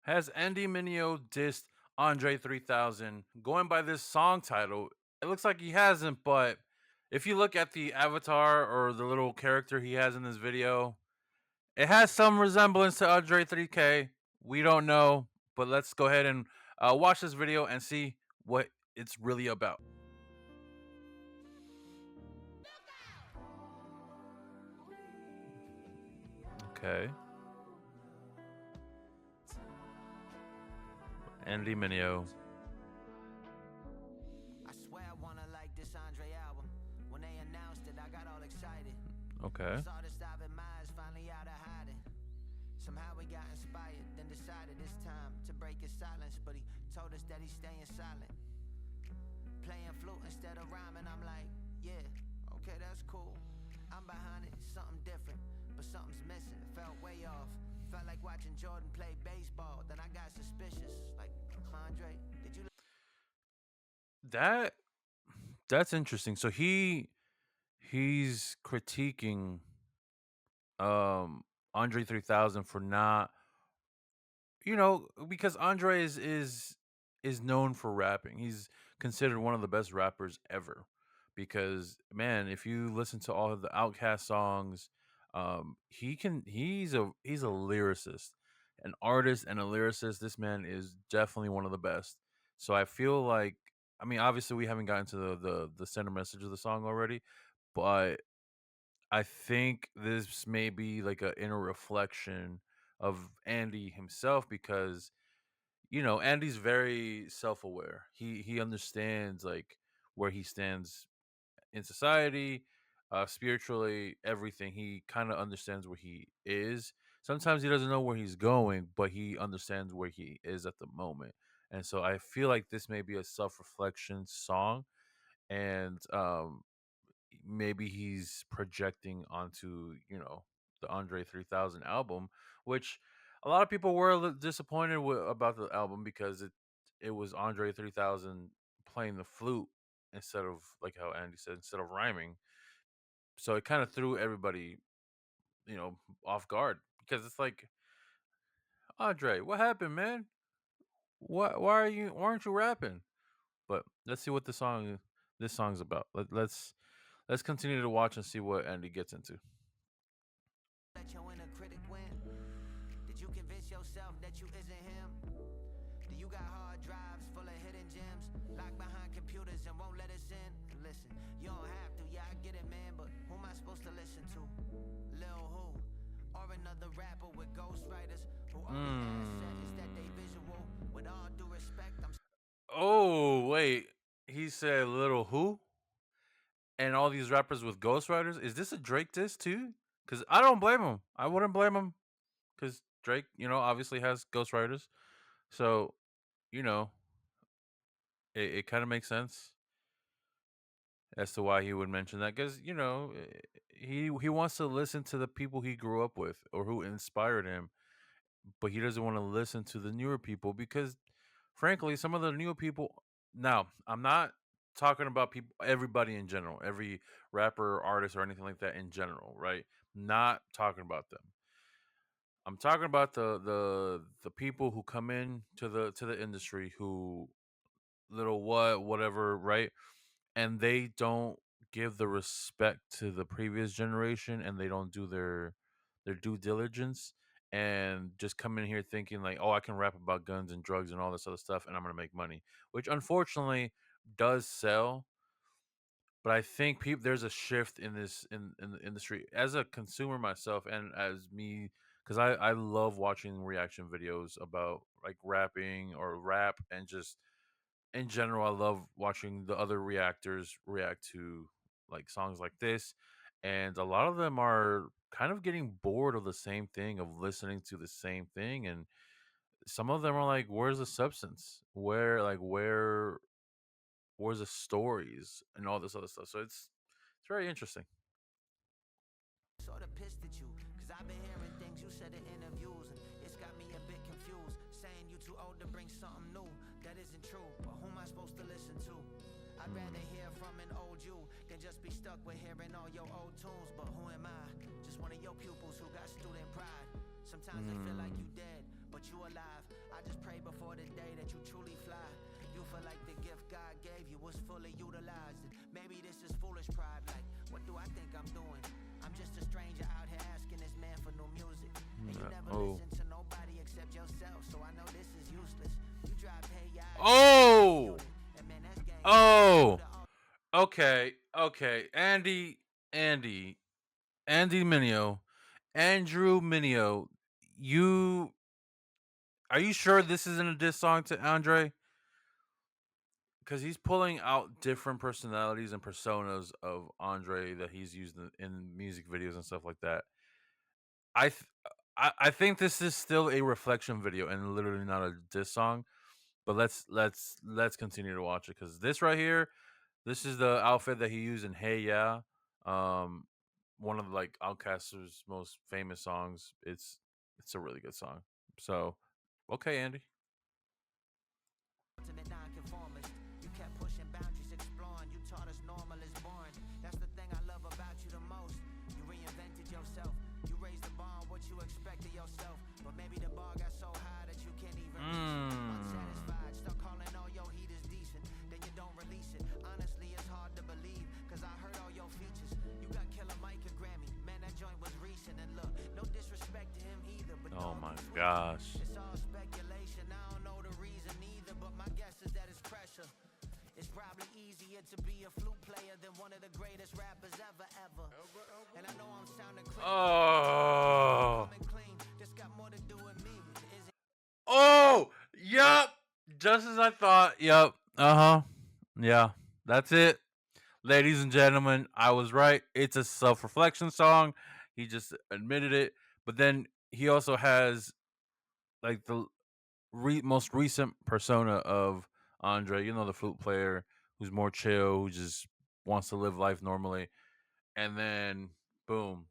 Has Andy Mineo dissed Andre 3000? Going by this song title, it looks like he hasn't, but if you look at the avatar or the little character he has in this video, it has some resemblance to Andre 3K. We don't know, but let's go ahead and watch this video and see what it's really about. Okay. Andy Mineo. I swear I wanna like this Andre album. When they announced it, I got all excited. Okay. This artist I've admired finally out of hiding. Somehow we got inspired, then decided it's time to break his silence. But he told us that he's staying silent. Playing flute instead of rhyming, I'm like, yeah, okay, that's cool. I'm behind it, something different, but something's missing. Felt way off. Felt like watching Jordan play baseball. Then I got suspicious. Like, Andre, did you That that's interesting. So he's critiquing Andre 3000 for not, because Andre is known for rapping. He's considered one of the best rappers ever. Because man, if you listen to all of the Outkast songs, he's a lyricist, an artist and a lyricist. This man is definitely one of the best. So I feel like, I mean, obviously we haven't gotten to the center message of the song already, but I think this may be like an inner reflection of Andy himself, because Andy's very self-aware. He understands like where he stands in society, spiritually, everything. He kind of understands where he is. Sometimes he doesn't know where he's going, but he understands where he is at the moment. And so I feel like this may be a self-reflection song, and maybe he's projecting onto the Andre 3000 album, which a lot of people were a little disappointed about the album, because it was Andre 3000 playing the flute instead of, like how Andy said, instead of rhyming. So it kind of threw everybody, off guard, because it's like, Andre, what happened, man? Why aren't you rapping? But let's see what this song's about. Let's continue to watch and see what Andy gets into. let your inner critic win? Did you convince yourself that you isn't him? Do you got hard drives full of hidden gems? Locked behind computers and won't let us in? Listen, you don't have to, yeah, I get it, man, but who am I supposed to listen to? Lil Who? Or another rapper with ghostwriters who only asset is Hmm. that they visual? With all due respect, I'm Oh, wait. He said Little Who and all these rappers with ghostwriters. Is this a Drake diss too? Because I don't blame him. I wouldn't blame him, because Drake, obviously has ghostwriters. So, you know, it kind of makes sense as to why he would mention that, because, he wants to listen to the people he grew up with or who inspired him, but he doesn't want to listen to the newer people, because frankly, some of the newer people, now I'm not talking about people, everybody in general, every rapper, artist, or anything like that in general, right? Not talking about them. I'm talking about the people who come in to the industry, who little whatever, right? And they don't give the respect to the previous generation, and they don't do their due diligence, and just come in here thinking like, oh, I can rap about guns and drugs and all this other stuff, and I'm gonna make money, which unfortunately does sell. But I think people, there's a shift in this, in the industry, as a consumer myself, and as me, because I love watching reaction videos about like rapping or rap, and just in general, I love watching the other reactors react to like songs like this. And a lot of them are kind of getting bored of the same thing, of listening to the same thing. And some of them are like, where's the substance? Where's the stories and all this other stuff? So it's very interesting. sorta pissed at you, cause I've been hearing things you said in interviews, and it's got me a bit confused. Saying you too old to bring something new, that isn't true, but who am I supposed to listen to? I'd rather Hmm. hear from an old you than just be stuck with hearing all your old tunes. But who am I? Just one of your pupils who got student pride. Sometimes I feel like you Hmm. dead, but but you alive. I just pray before the day that you truly fly. You feel like the gift God gave you was fully utilized. Maybe this is foolish pride, like, what do I think I'm doing? I'm just a stranger out here asking this man for new music. And you never Oh. listen to nobody except yourself, so I know this is useless. You drive hey yeah, Oh. and man, that's gang. Oh. Okay. Okay. Andy. Andy Mineo. Andrew Mineo. You are you sure this isn't a diss song to Andre? Because he's pulling out different personalities and personas of Andre that he's used in music videos and stuff like that. I th- I think this is still a reflection video and literally not a diss song. But let's continue to watch it because this right here, this is the outfit that he used in Hey Yeah, um, one of like Outkast's most famous songs. It's a really good song. So, okay, Andy. Ultimate nonconformist. You kept pushing boundaries, exploring. You taught us normal is boring. That's the thing I love about you the most. You reinvented yourself. You raised the bar on what you expected yourself. But maybe the bar got so high that you can't even reach it. Mm. Unsatisfied, start calling all your heat is decent. Then you don't release it. Honestly, it's hard to believe. Cause I heard all your features. You got Killer Mike and Grammy. Man, that joint was recent. And look, no disrespect to him either. But Oh dog, my you tweaking. gosh. It's all speculation. I don't know the reason either. But my guess is that it's pressure. It's probably easier to be a flute player than one of the greatest rappers ever. And I know I'm sounding crazy. Oh. Coming clean, this got more to do with me. Is it Oh. Yup. Just as I thought. Yup. Uh huh. Yeah. That's it. Ladies and gentlemen, I was right. It's a self reflection song. He just admitted it. But then he also has like the most recent persona of Andre, you know, the flute player who's more chill, who just wants to live life normally. And then, boom,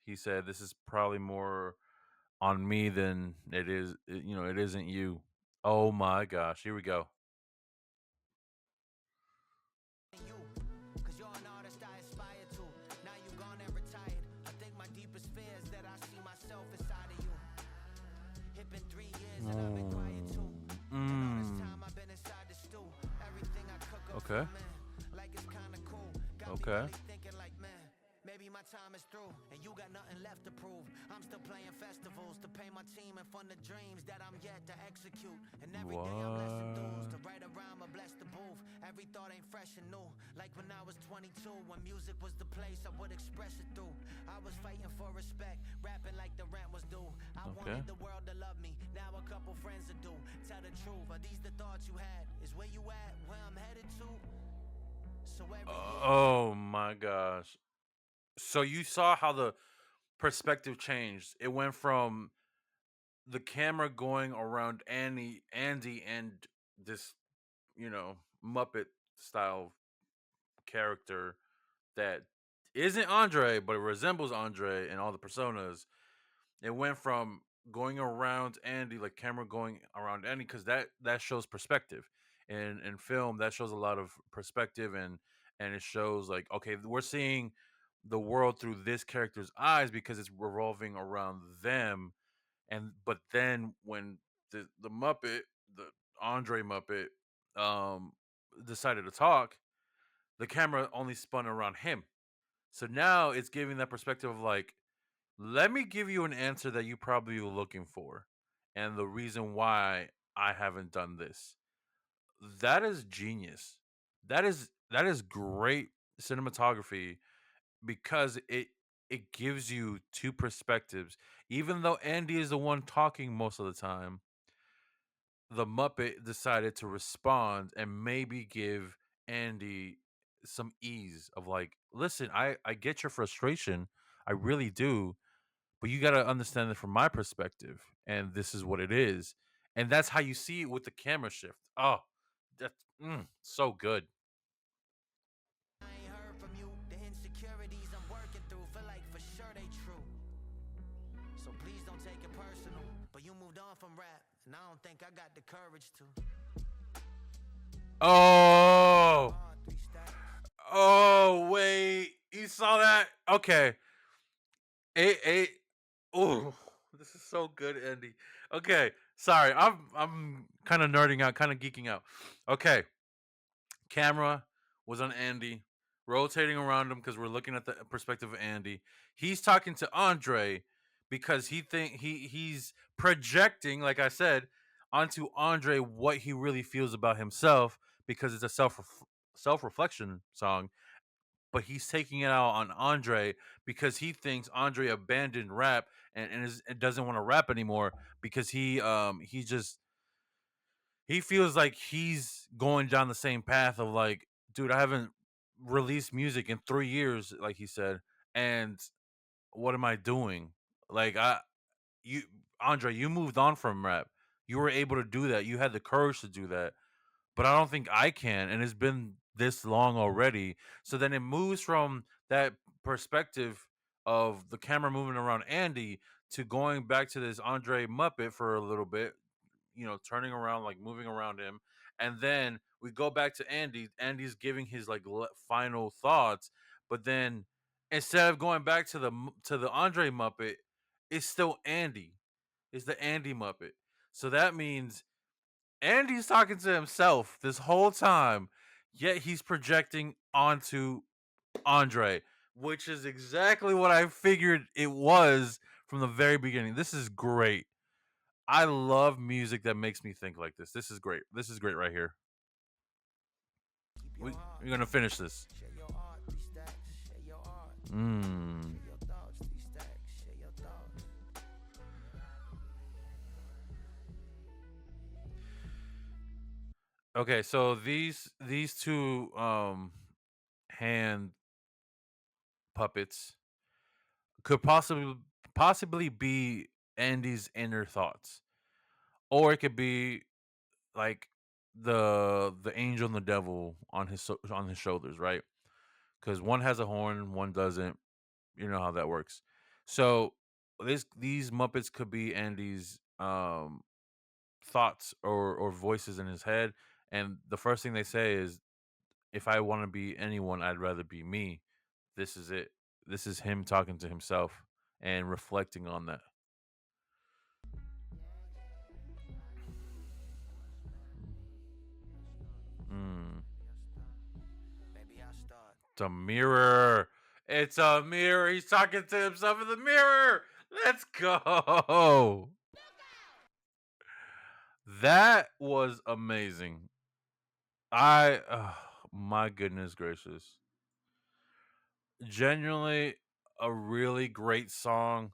he said, "This is probably more on me than it is, it isn't you." Oh my gosh, here we go. you? Cause you're an artist I aspire to. Now you gone and retired. I think my deepest fear is that I see myself inside of you. It been 3 years and I've been quiet too. And all this Mm. time I've been inside the stew. Everything I cook up for Okay. man, like it's kinda cool. Got me Okay. really thinking like, man, maybe my time is through. And you got nothing left to prove. I'm still playing festivals to pay my team and fund the dreams that I'm yet to execute. And every day I'm less enthused to What? write a rhyme or bless the booth. Every thought ain't fresh and new. Like when I was 22, when music was the place I would express it through. I was fighting for respect, rapping like the rent was due. I Okay. wanted the world to love me. Now a couple friends to do. Tell the truth, are these the thoughts you had? Is where you at, where I'm headed to? So every year Oh my gosh. So you saw how the perspective changed. It went from the camera going around Andy and this, Muppet style character that isn't Andre, but it resembles Andre and all the personas. It went from going around Andy, like camera going around Andy, because that shows perspective. In film, that shows a lot of perspective, and it shows like, okay, we're seeing the world through this character's eyes because it's revolving around them. And but then when the Muppet, the Andre Muppet, um, decided to talk, the camera only spun around him. So now it's giving that perspective of like, let me give you an answer that you probably were looking for, and the reason why I haven't done this. That is genius. That is great cinematography because it gives you two perspectives. Even though Andy is the one talking most of the time, the Muppet decided to respond and maybe give Andy some ease of like, listen, I get your frustration. I really do, but you got to understand it from my perspective, and this is what it is. And that's how you see it with the camera shift. Oh, that's so good. I ain't heard from you. The insecurities I'm working through feel like for sure they true. So please don't take it personal. But you moved on from rap, and I don't think I got the courage to. Oh, Hard 3 stacks. oh, wait, you saw that? Okay, it. Oh, this is so good, Andy. Okay, Sorry, I'm kind of nerding out, kind of geeking out. Okay, camera was on Andy, rotating around him because we're looking at the perspective of Andy. He's talking to Andre because he's projecting, like I said, onto Andre what he really feels about himself because it's a self reflection song. But he's taking it out on Andre because he thinks Andre abandoned rap and doesn't want to rap anymore because he feels like he's going down the same path of like, dude, I haven't released music in 3 years, like he said, and what am I doing? Like you Andre, you moved on from rap. You were able to do that. You had the courage to do that. But I don't think I can, and it's been this long already. So then it moves from that perspective of the camera moving around Andy to going back to this Andre Muppet for a little bit, turning around, like moving around him, and then we go back to Andy. Andy's giving his like final thoughts, but then instead of going back to the Andre Muppet, it's still Andy. It's the Andy Muppet. So that means Andy's talking to himself this whole time, yet he's projecting onto Andre, which is exactly what I figured it was from the very beginning. This is great. I love music that makes me think like this. This is great. This is great right here. Keep your heart, We're gonna finish this. share your art, these stacks, share your art, Mm. share your thoughts, these stacks, share your thoughts. Okay, so these two hand puppets could possibly be Andy's inner thoughts, or it could be like the angel and the devil on on his shoulders, right? Because one has a horn, one doesn't. You know how that works. So these Muppets could be Andy's thoughts or voices in his head, and the first thing they say is, "If I want to be anyone, I'd rather be me." This is it. This is him talking to himself and reflecting on that. Mm. Maybe I'll start. It's a mirror. It's a mirror. He's talking to himself in the mirror. Let's go. That was amazing. My goodness gracious. Genuinely a really great song.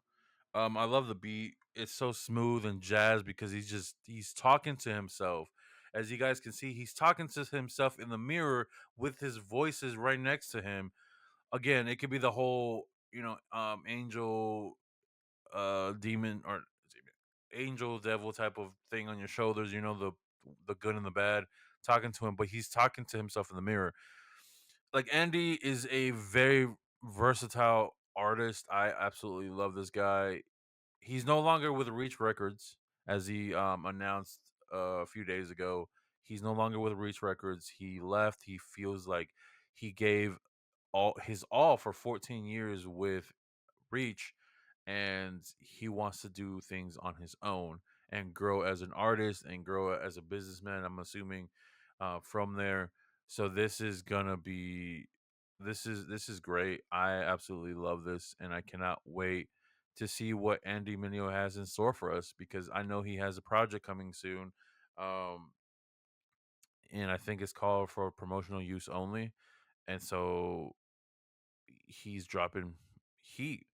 I love the beat. It's so smooth and jazz because he's talking to himself. As you guys can see, he's talking to himself in the mirror with his voices right next to him. Again, it could be the whole, angel, demon, or angel devil type of thing on your shoulders, the good and the bad, talking to him, but he's talking to himself in the mirror. Like, Andy is a very versatile artist. I absolutely love this guy. He's no longer with Reach Records, as he announced a few days ago. He's no longer with Reach Records. He left. He feels like he gave all for 14 years with Reach, and he wants to do things on his own and grow as an artist and grow as a businessman. I'm assuming from there. So this is great. I absolutely love this, and I cannot wait to see what Andy Mineo has in store for us because I know he has a project coming soon, um, and I think it's called for promotional use only. And so he's dropping heat.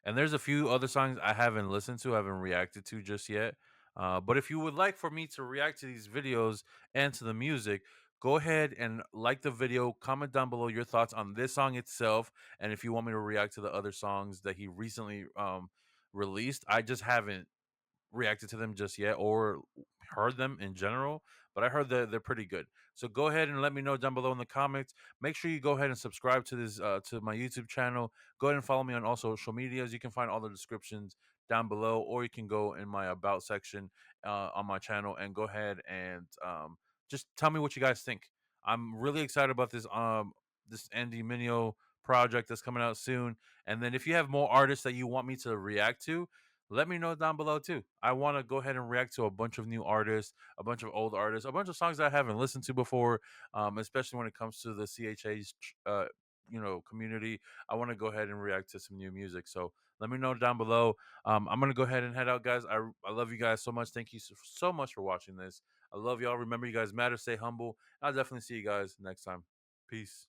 And there's a few other songs I haven't listened to, I haven't reacted to just yet. But if you would like for me to react to these videos and to the music, go ahead and like the video, comment down below your thoughts on this song itself. And if you want me to react to the other songs that he recently released, I just haven't reacted to them just yet or heard them in general, but I heard that they're pretty good. So go ahead and let me know down below in the comments. Make sure you go ahead and subscribe to this to my YouTube channel. Go ahead and follow me on all social medias. You can find all the descriptions down below, or you can go in my about section on my channel and go ahead and just tell me what you guys think. I'm really excited about this Andy Mineo project that's coming out soon. And then if you have more artists that you want me to react to, let me know down below too. I want to go ahead and react to a bunch of new artists, a bunch of old artists, a bunch of songs that I haven't listened to before, especially when it comes to the CHA's community. I want to go ahead and react to some new music. So let me know down below. I'm gonna go ahead and head out, guys. I love you guys so much. Thank you so much for watching this. I love y'all. Remember, you guys matter. Stay humble. I'll definitely see you guys next time. Peace.